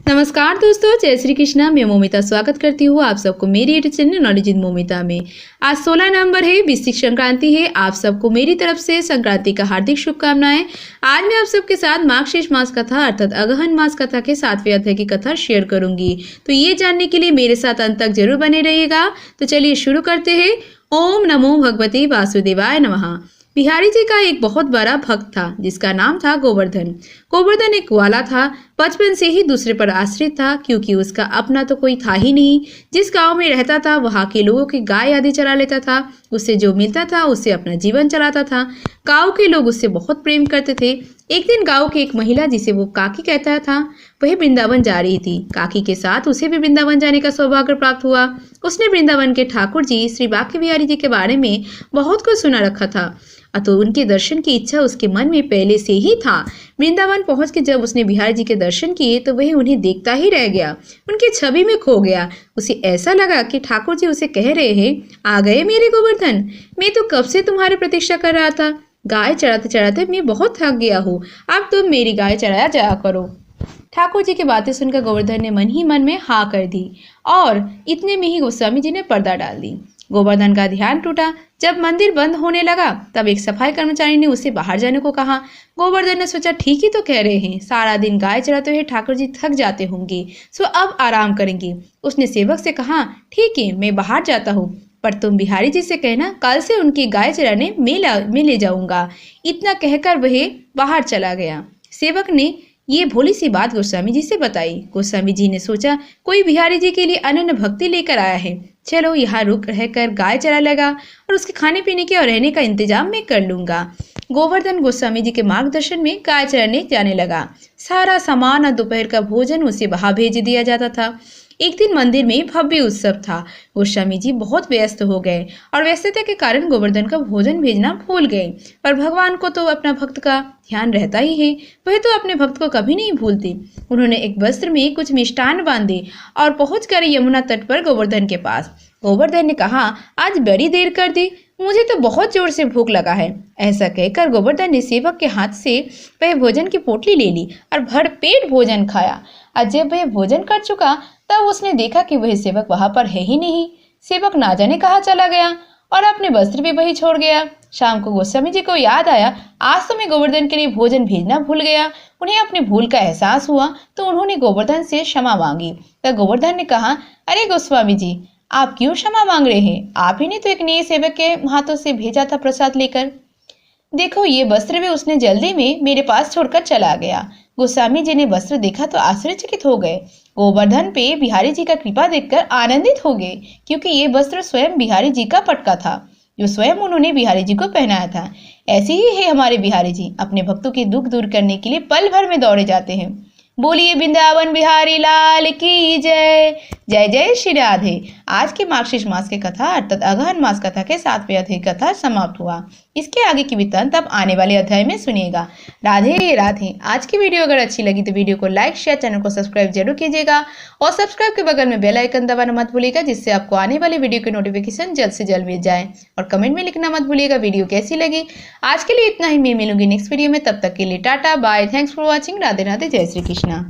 नमस्कार दोस्तों, जय श्री कृष्णा। मैं मोमिता स्वागत करती हूँ आप सबको मेरी YouTube channel knowledge in Momita में। आज 16 नवंबर है, वृश्चिक संक्रांति है। आप सबको मेरी तरफ से संक्रांति का हार्दिक शुभकामनाएं। आज मैं आप सबके साथ मार्गशीर्ष मास कथा अर्थात अगहन मास कथा के 7वें अध्याय की कथा शेयर करूंगी। तो ये जानने के लिए मेरे साथ अंत तक जरूर बने रहिएगा। तो चलिए शुरू करते हैं। ओम नमो भगवते वासुदेवाय नमः। बिहारी जी का एक बहुत बड़ा भक्त था जिसका नाम था गोवर्धन। गोवर्धन एक ग्वाला था, बचपन से ही दूसरे पर आश्रित था क्योंकि उसका अपना तो कोई था ही नहीं। जिस गांव में रहता था वहां के लोगों की गाय आदि चरा लेता था, उससे जो मिलता था उससे अपना जीवन चलाता था। गांव के लोग उससे बहुत प्रेम करते थे। एक दिन गांव की एक महिला जिसे वो काकी कहता था, वह वृंदावन जा रही थी। काकी के साथ उसे भी वृंदावन जाने का सौभाग्य प्राप्त हुआ। उसने वृंदावन के ठाकुर जी श्री बांके बिहारी जी के बारे में बहुत कुछ सुना रखा था, तो उनके दर्शन की इच्छा उसके मन में पहले से ही था। वृंदावन पहुंच के जब उसने बिहारी जी के दर्शन किए तो वह उन्हें देखता ही रह गया, उनकी छवि में खो गया। उसे ऐसा लगा कि ठाकुर जी उसे कह रहे हैं, आ गए मेरे गोवर्धन, मैं तो कब से तुम्हारी प्रतीक्षा कर रहा था। गाय चराते चराते मैं बहुत थक गया हूँ, अब तुम मेरी गाय चराया जाया करो। ठाकुर जी की बातें सुनकर गोवर्धन ने मन ही मन में हाँ कर दी और इतने में ही गोस्वामी जी ने पर्दा डाल दी। गोवर्धन का ध्यान टूटा। जब मंदिर बंद होने लगा तब एक सफाई कर्मचारी ने उसे बाहर जाने को कहा। गोवर्धन ने सोचा, ठीक ही तो कह रहे हैं, सारा दिन गाय चराते हुए ठाकुर जी थक जाते होंगे, सो अब आराम करेंगे। उसने सेवक से कहा, ठीक है मैं बाहर जाता हूँ, पर तुम बिहारी जी से कहना कल से उनकी गाय चराने मैं ले जाऊंगा। इतना कहकर वह बाहर चला गया। सेवक ने ये भोली सी बात गोस्वामी जी से बताई। गोस्वामी जी ने सोचा, कोई बिहारी जी के लिए अनन्य भक्ति लेकर आया है, चलो यहाँ रुक रहकर गाय चरा लेगा और उसके खाने पीने के और रहने का इंतजाम मैं कर लूंगा। गोवर्धन गोस्वामी जी के मार्गदर्शन में गाय चराने जाने लगा। सारा सामान और दोपहर का भोजन उसे वहां भेज दिया जाता था। एक दिन मंदिर में भव्य उत्सव था। गोस्वामी जी बहुत व्यस्त हो गए और व्यस्तता के कारण गोवर्धन का भोजन भेजना भूल गए। पर भगवान को तो अपना भक्त का ध्यान रहता ही है, वह तो अपने भक्त को कभी नहीं भूलते। उन्होंने एक वस्त्र में कुछ मिष्टान बांधे और पहुंचकर यमुना तट पर गोवर्धन के पास। गोवर्धन ने कहा, आज बड़ी देर कर दी, मुझे तो बहुत जोर से भूख लगा है। ऐसा कहकर गोवर्धन ने सेवक के हाथ से वह भोजन की पोटली ले ली और भर पेट भोजन खाया। और जब वह भोजन कर चुका तब उसने देखा कि वह सेवक वहां पर है ही नहीं। सेवक ना जाने कहाँ चला गया और अपने वस्त्र भी वही छोड़ गया। शाम को गोस्वामी जी को याद आया, आज तो मैं गोवर्धन के लिए भोजन भेजना भूल गया। उन्हें अपनी भूल का एहसास हुआ तो उन्होंने गोवर्धन से क्षमा मांगी। तब गोवर्धन ने कहा, अरे गोस्वामी जी, आप क्यों क्षमा मांग रहे हैं? आप ही ने तो एक नए सेवक के हाथों से भेजा था प्रसाद लेकर। देखो ये वस्त्र भी उसने जल्दी में मेरे पास छोड़कर चला गया। गोस्वामी जी ने वस्त्र देखा तो आश्चर्यचकित हो गए। गोवर्धन पे बिहारी जी का कृपा देखकर आनंदित हो गए, क्योंकि ये वस्त्र स्वयं बिहारी जी का पटका था जो स्वयं उन्होंने बिहारी जी को पहनाया था। ऐसे ही है हमारे बिहारी जी, अपने भक्तों के दुख दूर करने के लिए पल भर में दौड़े जाते हैं। बोलिए वृंदावन बिहारी लाल की जय। जय जय श्री राधे। आज के मार्गशीर्ष मास की कथा अर्थात अगहन मास कथा के 7वें अध्याय कथा समाप्त हुआ। इसके आगे की वृत्तांत अब आने वाले अध्याय में सुनिएगा। राधे राधे। आज की वीडियो अगर अच्छी लगी तो वीडियो को लाइक शेयर, चैनल को सब्सक्राइब जरूर कीजिएगा और सब्सक्राइब के बगल में बेल आइकन दबाना मत भूलिएगा, जिससे आपको आने वाली वीडियो की नोटिफिकेशन जल्द से जल्द मिल जाए। और कमेंट में लिखना मत भूलिएगा वीडियो कैसी लगी। आज के लिए इतना ही, मैं मिलूंगी नेक्स्ट वीडियो में। तब तक के लिए tata bye, thanks for watching. Radhe Radhe, जय श्री कृष्णा।